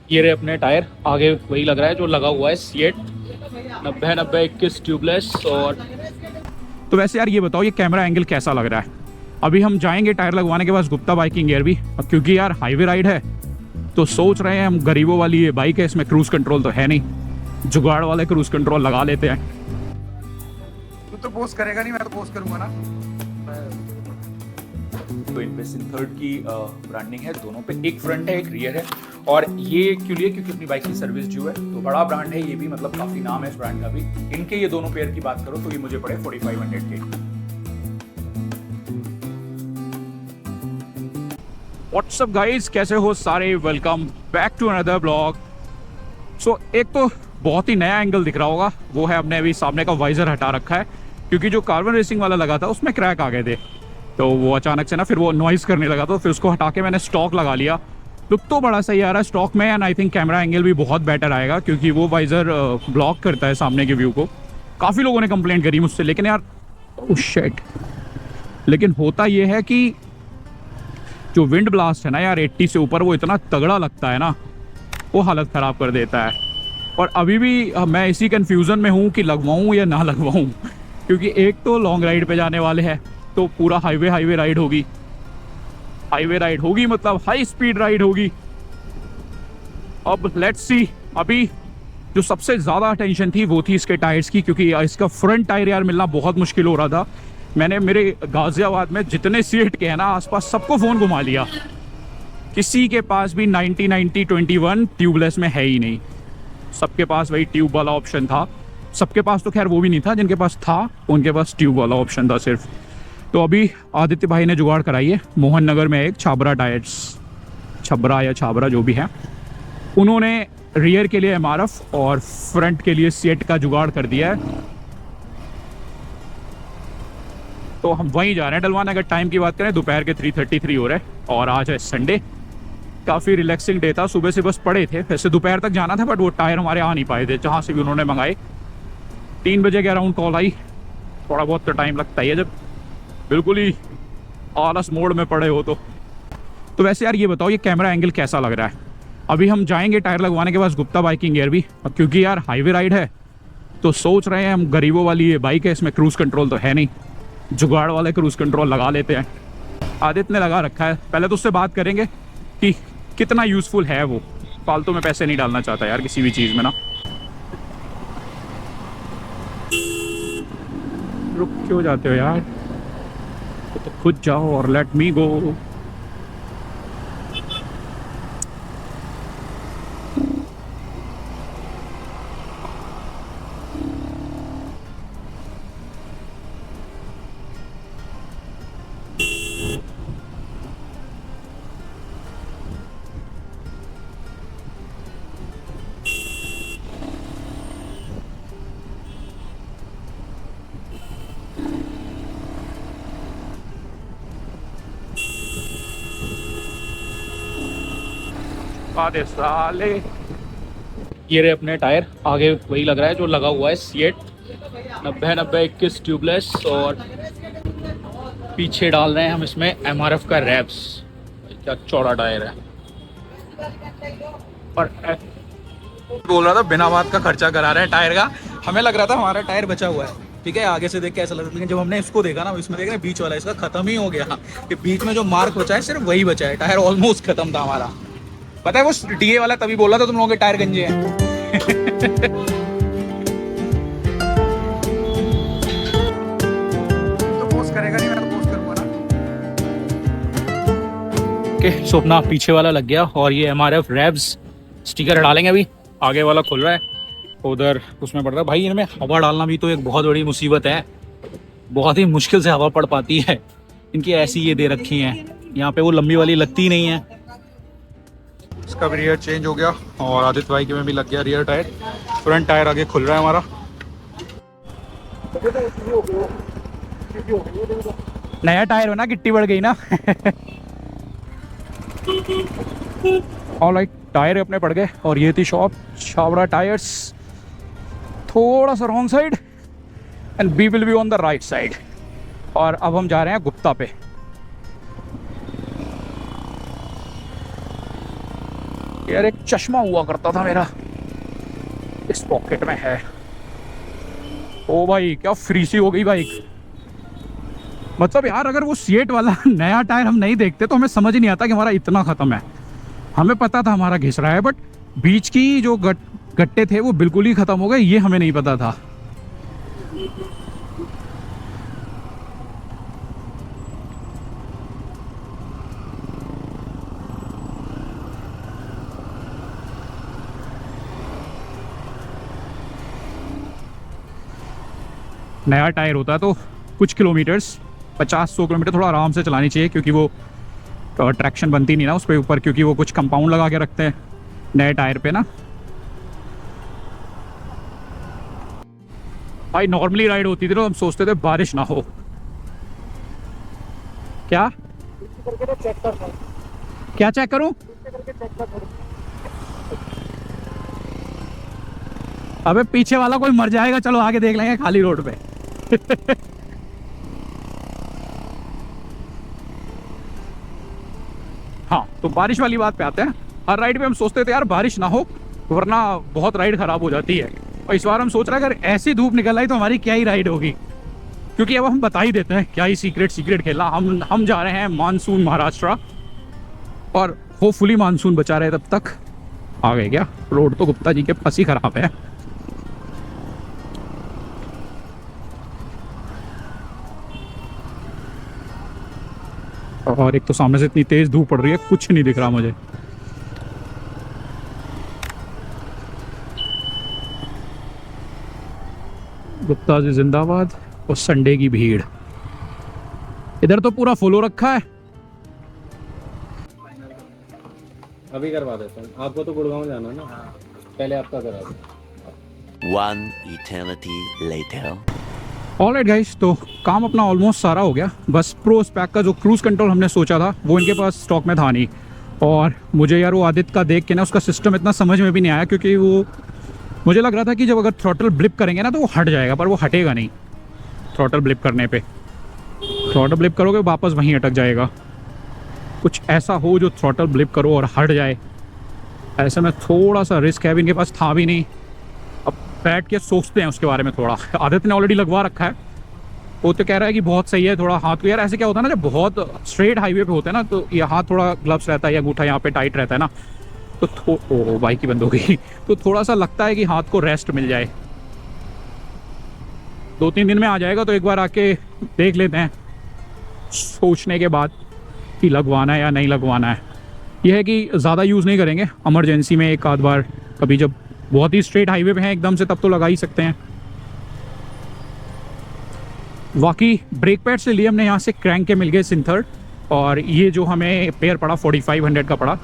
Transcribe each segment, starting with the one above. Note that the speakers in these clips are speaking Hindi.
ये रहे अपने टायर, आगे वही लग रहा है जो लगा हुआ है सीएट 90-90-21 ट्यूबलेस। और तो वैसे यार ये बताओ, ये कैमरा एंगल कैसा लग रहा है? अभी हम जाएंगे टायर लगवाने के बाद गुप्ता बाइकिंग एयर भी, क्योंकि यार हाईवे राइड है तो सोच रहे हैं हम, गरीबों वाली ये बाइक है, इसमें क्रूज कंट्रोल तो है नहीं, जुगाड़ वाले क्रूज कंट्रोल लगा लेते हैं। तू तो पोस्ट करेगा नहीं, मैं तो पोस्ट करूंगा ना। तो इनवेस्टिंग थर्ड की ब्रांडिंग है दोनों पे, एक फ्रंट है एक रियर है। और ये क्यों लिए? क्योंकि अपनी बाइक की सर्विस ड्यू है, तो बड़ा ब्रांड है ये भी, मतलब काफी नाम है इस ब्रांड का भी। इनके ये दोनों पेयर की बात करो तो ये मुझे पड़े 4500 के। व्हाट्सअप गाइस, कैसे हो सारे? Welcome back to another blog. So एक तो बहुत ही नया एंगल दिख रहा होगा, वो है हमने अभी सामने का वाइजर हटा रखा है, क्योंकि जो कार्बन रेसिंग वाला लगा था उसमें क्रैक आ गए थे, तो वो अचानक से ना फिर वो नॉइज करने लगा, तो फिर उसको हटा के मैंने स्टॉक लगा लिया। लुक तो बड़ा सही आ रहा है स्टॉक में, and I think camera angle भी बहुत बेटर आएगा, क्योंकि वो वाइजर ब्लॉक करता है सामने के व्यू को। काफ़ी लोगों ने कंप्लेंट करी मुझसे, लेकिन यार ओह शिट, लेकिन होता ये है कि जो विंड ब्लास्ट है ना यार 80 से ऊपर, वो इतना तगड़ा लगता है ना, वो हालत ख़राब कर देता है। और अभी भी मैं इसी कन्फ्यूज़न में हूँ कि लगवाऊँ या ना लगवाऊँ, क्योंकि एक तो लॉन्ग राइड पे जाने वाले हैं, तो पूरा हाईवे राइड होगी, मतलब हाई स्पीड राइड होगी। अब लेट्स सी। अभी जो सबसे ज़्यादा टेंशन थी वो थी इसके टायर्स की, क्योंकि इसका फ्रंट टायर यार मिलना बहुत मुश्किल हो रहा था। मैंने मेरे गाजियाबाद में जितने सीट के हैं ना आसपास, सबको फ़ोन घुमा लिया, किसी के पास भी 90-90-21 ट्यूबलेस में है ही नहीं, सबके पास वही ट्यूब वाला ऑप्शन था। सबके पास तो खैर वो भी नहीं था, जिनके पास था उनके पास ट्यूब वाला ऑप्शन था सिर्फ। तो अभी आदित्य भाई ने जुगाड़ कराई है, मोहन नगर में एक छाबरा टायर्स, छबरा या छाबरा जो भी है, उन्होंने रियर के लिए एमआरएफ और फ्रंट के लिए सीएट का जुगाड़ कर दिया है। तो हम वहीं जा रहे हैं डलवाने। अगर टाइम की बात करें, दोपहर के 3:33 हो रहे हैं, और आज है संडे। काफ़ी रिलैक्सिंग डे था, सुबह से बस पड़े थे, वैसे दोपहर तक जाना था, बट वो टायर हमारे आ नहीं पाए थे जहाँ से भी उन्होंने मंगाए। 3 बजे के अराउंड कॉल आई। थोड़ा बहुत तो टाइम लगता ही है जब बिल्कुल ही आलस मोड में पड़े हो तो वैसे यार ये बताओ, ये कैमरा एंगल कैसा लग रहा है? अभी हम जाएंगे टायर लगवाने के बाद गुप्ता बाइकिंग एयर भी, क्योंकि यार हाईवे राइड है तो सोच रहे हैं हम, गरीबों वाली ये बाइक है, इसमें क्रूज कंट्रोल तो है नहीं, जुगाड़ वाले क्रूज कंट्रोल लगा लेते हैं। आदित्य ने लगा रखा है, पहले तो उससे बात करेंगे कि कितना यूज़फुल है वो। फालतू में पैसे नहीं डालना चाहता यार किसी भी चीज़ में ना। रुक क्यों जाते हो यार, तो खुद जाओ और लेट मी गो। आधे साले, ये रहे अपने टायर, आगे वही लग रहा है जो लगा हुआ है सीएट 90-90-21 ट्यूबलेस। और पीछे डाल रहे हैं हम इसमें एमआरएफ का रैप्स। क्या चौड़ा टायर है। और बोल रहा था बिना बात का खर्चा करा रहे हैं टायर का। हमें लग रहा था हमारा टायर बचा हुआ है, ठीक है, आगे से देख के ऐसा लग रहा था, लेकिन जब हमने इसको देखा ना, इसमें देख रहे हैं बीच वाला इसका खत्म ही हो गया। कि बीच में जो मार्क बचा है सिर्फ वही बचा है, टायर ऑलमोस्ट खत्म था हमारा। पता है वो डीए वाला तभी बोला था तुम लोगों के टायर गंजे हैं। तो पोस्ट करेगा नहीं, मैं तो पोस्ट करूंगा ना। के सपना पीछे वाला लग गया, और ये एमआरएफ रैप्स स्टिकर डालेंगे। अभी आगे वाला खुल रहा है, उधर उसमें पड़ रहा है। भाई इनमें हवा डालना भी तो एक बहुत बड़ी मुसीबत है, बहुत ही मुश्किल से हवा पड़ पाती है। इनकी ऐसी ये दे रखी हैं, यहाँ पे वो लंबी वाली लगती नहीं है। इसका भी रियर चेंज हो गया, और आदित्य भाई के में भी लग गया रियर टायर। फ्रंट टायर आगे खुल रहा है हमारा। नया टायर हो ना, गिट्टी बढ़ गई ना। ऑलराइट, टायर अपने पड़ गए, और ये थी शॉप छाबड़ा टायर्स। थोड़ा सा wrong side and we will be on the right side. और अब हम जा रहे हैं गुप्ता पे। यार एक चश्मा हुआ करता था मेरा, इस पॉकेट में है। ओ भाई क्या फ्री सी हो गई बाइक। मतलब यार अगर वो सीएट वाला नया टायर हम नहीं देखते तो हमें समझ ही नहीं आता कि हमारा इतना ख़त्म है। हमें पता था हमारा घिस रहा है, बट बीच की जो गट्टे थे वो बिल्कुल ही ख़त्म हो गए, ये हमें नहीं पता था। नया टायर होता है तो कुछ किलोमीटर्स 50-100 किलोमीटर थोड़ा आराम से चलानी चाहिए, क्योंकि वो ट्रैक्शन बनती नहीं ना उस पर ऊपर, क्योंकि वो कुछ कंपाउंड लगा के रखते हैं नए टायर पे ना। भाई नॉर्मली राइड होती थी तो हम सोचते थे बारिश ना हो। क्या क्या चेक करूं? अबे पीछे वाला कोई मर जाएगा, चलो आगे देख लेंगे खाली रोड पे। हाँ तो बारिश वाली बात पे आते हैं। हर राइड पे हम सोचते थे यार बारिश ना हो वरना बहुत राइड खराब हो जाती है, और इस बार हम सोच रहे हैं अगर ऐसी धूप निकल आई तो हमारी क्या ही राइड होगी। क्योंकि अब हम बता ही देते हैं क्या ही सीक्रेट खेला। हम जा रहे हैं मानसून महाराष्ट्र, और होपफुली मानसून बचा रहे तब तक। आ गए क्या? रोड तो गुप्ता जी के पास ही खराब है। और एक तो सामने से इतनी तेज धूप पड़ रही है, कुछ नहीं दिख रहा मुझे। गुप्ता जी जिंदाबाद। और संडे की भीड़ इधर तो पूरा फुल हो रखा है। अभी करवा देता हूँ, आपको तो गुड़गांव जाना ना, पहले आपका करा दो। One eternity later. Alright guys, तो काम अपना ऑलमोस्ट सारा हो गया। बस प्रो स्पैक का जो क्रूज कंट्रोल हमने सोचा था वो इनके पास स्टॉक में था नहीं, और मुझे यार वो आदित्य का देख के ना उसका सिस्टम इतना समझ में भी नहीं आया, क्योंकि वो मुझे लग रहा था कि जब अगर थ्रॉटल ब्लिप करेंगे ना तो वो हट जाएगा, पर वो हटेगा नहीं। थ्रॉटल ब्लिप करने पे थ्रॉटल ब्लिप करोगे वापस वहीं अटक जाएगा। कुछ ऐसा हो जो थ्रॉटल ब्लिप करो और हट जाए, ऐसे में थोड़ा सा रिस्क है। अभी इनके पास था भी नहीं, अब बैठ के सोचते हैं उसके बारे में थोड़ा। आदित्य ने ऑलरेडी लगवा रखा है, वो तो कह रहा है कि बहुत सही है। थोड़ा हाथ को यार ऐसे क्या होता है ना, जब बहुत स्ट्रेट हाईवे पे होते हैं ना तो ये हाथ थोड़ा ग्लव्स रहता है या अंगूठा यहाँ पे टाइट रहता है ना, तो ओ बाइक की बंद हो गई। तो थोड़ा सा लगता है कि हाथ को रेस्ट मिल जाए। 2-3 दिन में आ जाएगा, तो एक बार आके देख लेते हैं सोचने के बाद कि लगवाना है या नहीं लगवाना है। यह है कि ज़्यादा यूज़ नहीं करेंगे, इमरजेंसी में एक आध बार कभी जब बहुत ही स्ट्रेट हाईवे पे हैं एकदम से, तब तो लगा ही सकते हैं। बाकी ब्रेक पैड से लिए हमने यहाँ से क्रैंक के मिल गए सिंथर, और ये जो हमें पेयर पड़ा 4500 का पड़ा।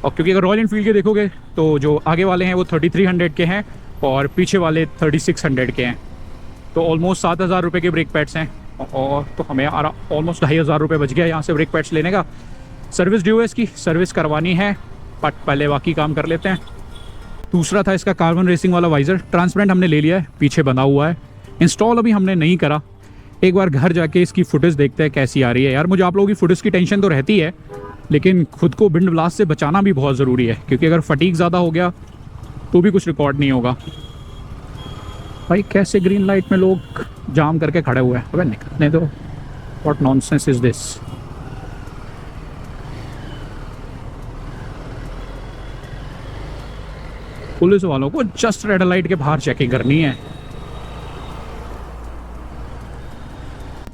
और क्योंकि अगर रॉयल एनफील्ड के देखोगे तो जो आगे वाले हैं वो 3300 के हैं और पीछे वाले 3600 के हैं, तो ऑलमोस्ट 7000 रुपये के ब्रेक पैड्स हैं। और तो हमें ऑलमोस्ट 2500 रुपये बच गया यहाँ से ब्रेक पैड्स लेने का। सर्विस ड्यू है, इसकी सर्विस करवानी है, बट पहले बाकी काम कर लेते हैं। दूसरा था इसका कार्बन रेसिंग वाला वाइज़र, ट्रांसपेरेंट हमने ले लिया है, पीछे बंधा हुआ है। इंस्टॉल अभी हमने नहीं करा, एक बार घर जाके इसकी फुटेज देखते हैं कैसी आ रही है। यार मुझे आप लोगों की फुटेज की टेंशन तो रहती है, लेकिन खुद को विंड ब्लास्ट से बचाना भी बहुत ज़रूरी है, क्योंकि अगर फटीक ज़्यादा हो गया तो भी कुछ रिकॉर्ड नहीं होगा। भाई कैसे ग्रीन लाइट में लोग जाम करके खड़े हुए हैं, अबे निकलने दो। What nonsense is this. Police वालों को जस्ट रेड लाइट के बाहर चेकिंग करनी है।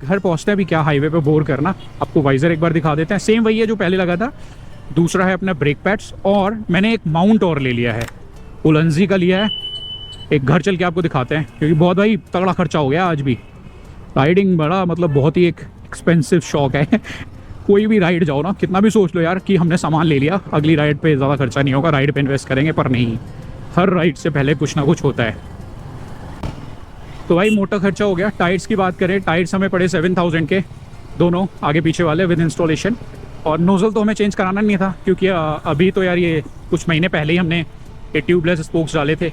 घर पहुंचते हैं अभी, क्या हाईवे पे बोर करना। आपको वाइजर एक बार दिखा देते हैं, सेम वही है जो पहले लगा था। दूसरा है अपना ब्रेक पैड्स, और मैंने एक माउंट और ले लिया है, उलंजी का लिया है। एक घर चल के आपको दिखाते हैं, क्योंकि बहुत भाई तगड़ा खर्चा हो गया आज भी। राइडिंग बड़ा मतलब बहुत ही एक एक्सपेंसिव शौक है। कोई भी राइड जाओ ना, कितना भी सोच लो यार कि हमने सामान ले लिया, अगली राइड पे ज़्यादा खर्चा नहीं होगा, राइड पे इन्वेस्ट करेंगे, पर नहीं, हर राइड से पहले कुछ ना कुछ होता है। तो भाई मोटा खर्चा हो गया। टायर्स की बात करें, टायर्स हमें पड़े 7000 के, दोनों आगे पीछे वाले विद इंस्टॉलेशन। और नोज़ल तो हमें चेंज कराना नहीं था, क्योंकि अभी तो यार ये कुछ महीने पहले ही हमने ये ट्यूबलेस स्पोक्स डाले थे,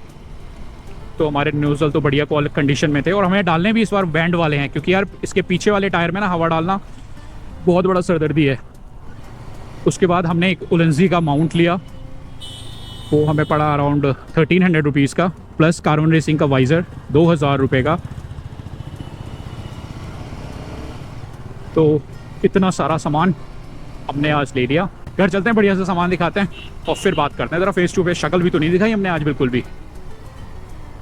तो हमारे नोज़ल तो बढ़िया कंडीशन में थे। और हमें डालने भी इस बार बैंड वाले हैं, क्योंकि यार इसके पीछे वाले टायर में ना हवा डालना बहुत बड़ा सरदर्दी है। उसके बाद हमने एक उलंजी का माउंट लिया, वो हमें पड़ा अराउंड 1300 रुपीज़ का, प्लस कार्बन रेसिंग का वाइज़र 2000 रुपये का। तो इतना सारा सामान हमने आज ले लिया। घर चलते हैं, बढ़िया से सामान दिखाते हैं और फिर बात करते हैं। ज़रा फेस टू फेस शक्ल भी तो नहीं दिखाई हमने आज बिल्कुल भी।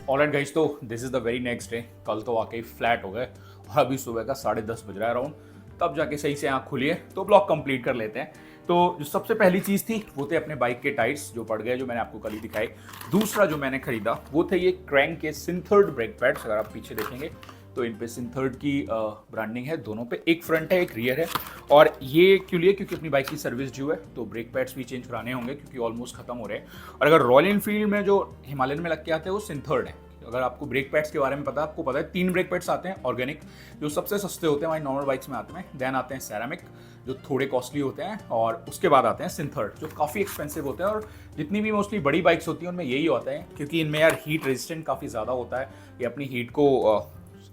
ऑलराइट गाइस, तो this is the very next day. कल तो वाकई फ्लैट हो गए और अभी सुबह का 10:30 बज रहा है अराउंड, तब जाके सही से आँख खुली है। तो ब्लॉग कंप्लीट कर लेते हैं। तो जो सबसे पहली चीज़ थी वो थे अपने बाइक के टायर्स जो पड़ गए, जो मैंने आपको कल ही दिखाए। दूसरा जो मैंने खरीदा वो थे ये क्रैंक के सिंथर्ड ब्रेक पैड्स। अगर आप पीछे देखेंगे तो इन पे सिंथर्ड की ब्रांडिंग है दोनों पे, एक फ्रंट है एक रियर है। और ये क्यों लिए, क्योंकि अपनी बाइक की सर्विस ड्यू है तो ब्रेक पैड्स भी चेंज कराने होंगे क्योंकि ऑलमोस्ट खत्म हो रहे हैं। और अगर रॉयल एनफील्ड में जो हिमालयन में लग के आते हैं वो सिंथर्ड है। अगर आपको ब्रेक पैड्स के बारे में पता है, आपको पता है 3 ब्रेक पैड्स आते हैं ऑर्गेनिक, जो सबसे सस्ते होते हैं हमारी नॉर्मल बाइक्स में आते हैं। देन आते हैं सेरामिक जो थोड़े कॉस्टली होते हैं, और उसके बाद आते हैं सिंथर्ड जो काफ़ी एक्सपेंसिव होते हैं। और जितनी भी मोस्टली बड़ी बाइक्स होती हैं उनमें यही होता है क्योंकि इनमें यार हीट रेजिस्टेंट काफ़ी ज़्यादा होता है। ये अपनी हीट को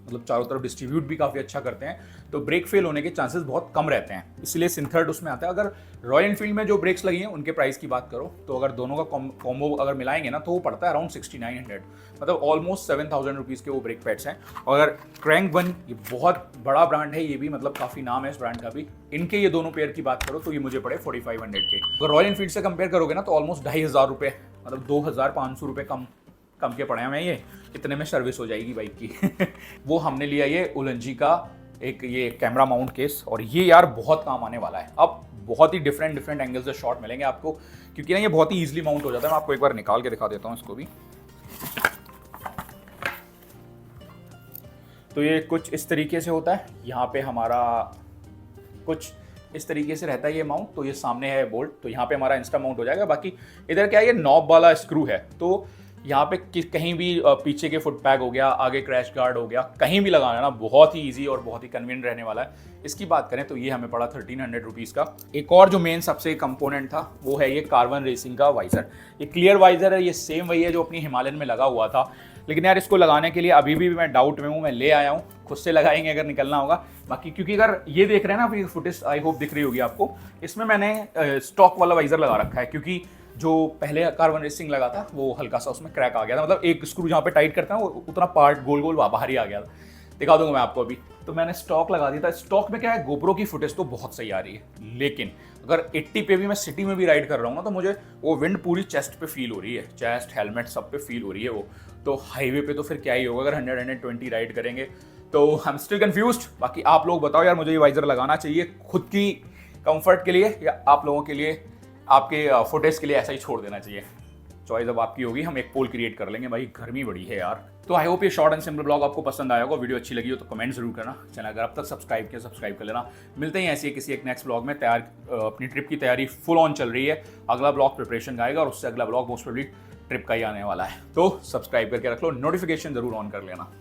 मतलब चारों तरफ डिस्ट्रीब्यूट भी काफ़ी अच्छा करते हैं, तो ब्रेक फेल होने के चांसेस बहुत कम रहते हैं, इसलिए सिंथर्ड उसमें आता है। अगर रॉयल एनफील्ड में जो ब्रेक्स लगी हैं उनके प्राइस की बात करो तो अगर दोनों का कॉम्बो अगर मिलाएंगे ना तो वो पड़ता है अराउंड 6900, मतलब ऑलमोस्ट 7000 रुपीज़ के वो ब्रेक पैड्स हैं। और अगर क्रैंक वन, ये बहुत बड़ा ब्रांड है, ये भी मतलब काफ़ी नाम है इस ब्रांड का भी, इनके ये दोनों पेयर की बात करो तो ये मुझे पड़े 4500 के। अगर रॉयल एनफील्ड से कंपेयर करोगे ना तो ऑलमोस्ट 2500 रुपये, मतलब 2500 रुपये कम के पड़े हैं। मैं ये इतने में सर्विस हो जाएगी बाइक की। वो हमने लिया ये उलंजी का एक ये कैमरा माउंट केस, और ये यार बहुत काम आने वाला है। अब बहुत ही डिफरेंट एंगल से शॉट मिलेंगे आपको क्योंकि ना ये बहुत ही ईजिली माउंट हो जाता है। मैं आपको एक बार निकाल के दिखा देता हूँ इसको भी। तो ये कुछ इस तरीके से होता है, यहाँ पे हमारा कुछ इस तरीके से रहता है ये माउंट। तो ये सामने है बोल्ट, तो यहाँ पे हमारा इंस्टा माउंट हो जाएगा। बाकी इधर क्या है, ये नॉब वाला स्क्रू है, तो यहाँ पे कहीं भी पीछे के फुट पैक हो गया, आगे क्रैश गार्ड हो गया, कहीं भी लगाना ना बहुत ही इजी और बहुत ही कन्वीनियंट रहने वाला है। इसकी बात करें तो ये हमें पड़ा 1300 रुपीज़ का। एक और जो मेन सबसे कंपोनेंट था वो है ये कार्बन रेसिंग का वाइजर। ये क्लियर वाइजर है, ये सेम वही है जो अपनी हिमालयन में लगा हुआ था, लेकिन यार इसको लगाने के लिए अभी भी मैं डाउट में हूँ। मैं ले आया हूँ, खुद से लगाएंगे अगर निकलना होगा। बाकी क्योंकि अगर ये देख रहे हैं ना, फुटेज आई होप दिख रही होगी आपको, इसमें मैंने स्टॉक वाला वाइजर लगा रखा है क्योंकि जो पहले कार्बन रेसिंग लगा था वो हल्का सा उसमें क्रैक आ गया था, मतलब एक स्क्रू जहाँ पे टाइट करते हैं वो उतना पार्ट गोल गोल बाहर ही आ गया था। दिखा दूंगा मैं आपको अभी। तो मैंने स्टॉक लगा दिया था। स्टॉक में क्या है, गोप्रो की फुटेज तो बहुत सही आ रही है, लेकिन अगर 80 पे भी मैं सिटी में भी राइड कर रहा हूँ ना तो मुझे वो विंड पूरी चेस्ट पे फील हो रही है, चेस्ट हेलमेट सब पे फील हो रही है वो। तो हाईवे पे तो फिर क्या ही होगा अगर 100-120 राइड करेंगे। तो आई एम स्टिल कंफ्यूज्ड। बाकी आप लोग बताओ यार, मुझे ये वाइजर लगाना चाहिए खुद की कंफर्ट के लिए या आप लोगों के लिए, आपके फुटेज के लिए ऐसा ही छोड़ देना चाहिए? चॉइस अब आपकी होगी। हम एक पोल क्रिएट कर लेंगे, भाई गर्मी बड़ी है यार। तो आई होप ये शॉर्ट एंड सिंपल ब्लॉग आपको पसंद आया होगा। वीडियो अच्छी लगी हो तो कमेंट जरूर करना। चैनल अगर अब तक सब्सक्राइब किया सब्सक्राइब कर लेना। मिलते हैं ऐसी किसी एक नेक्स्ट ब्लॉग में। अपनी ट्रिप की तैयारी फुल ऑन चल रही है। अगला ब्लॉग प्रिपरेशन का आएगा और उससे अगला ब्लॉग मोस्ट प्रोबेबली ट्रिप का ही आने वाला है। तो सब्सक्राइब करके रख लो, नोटिफिकेशन जरूर ऑन कर लेना।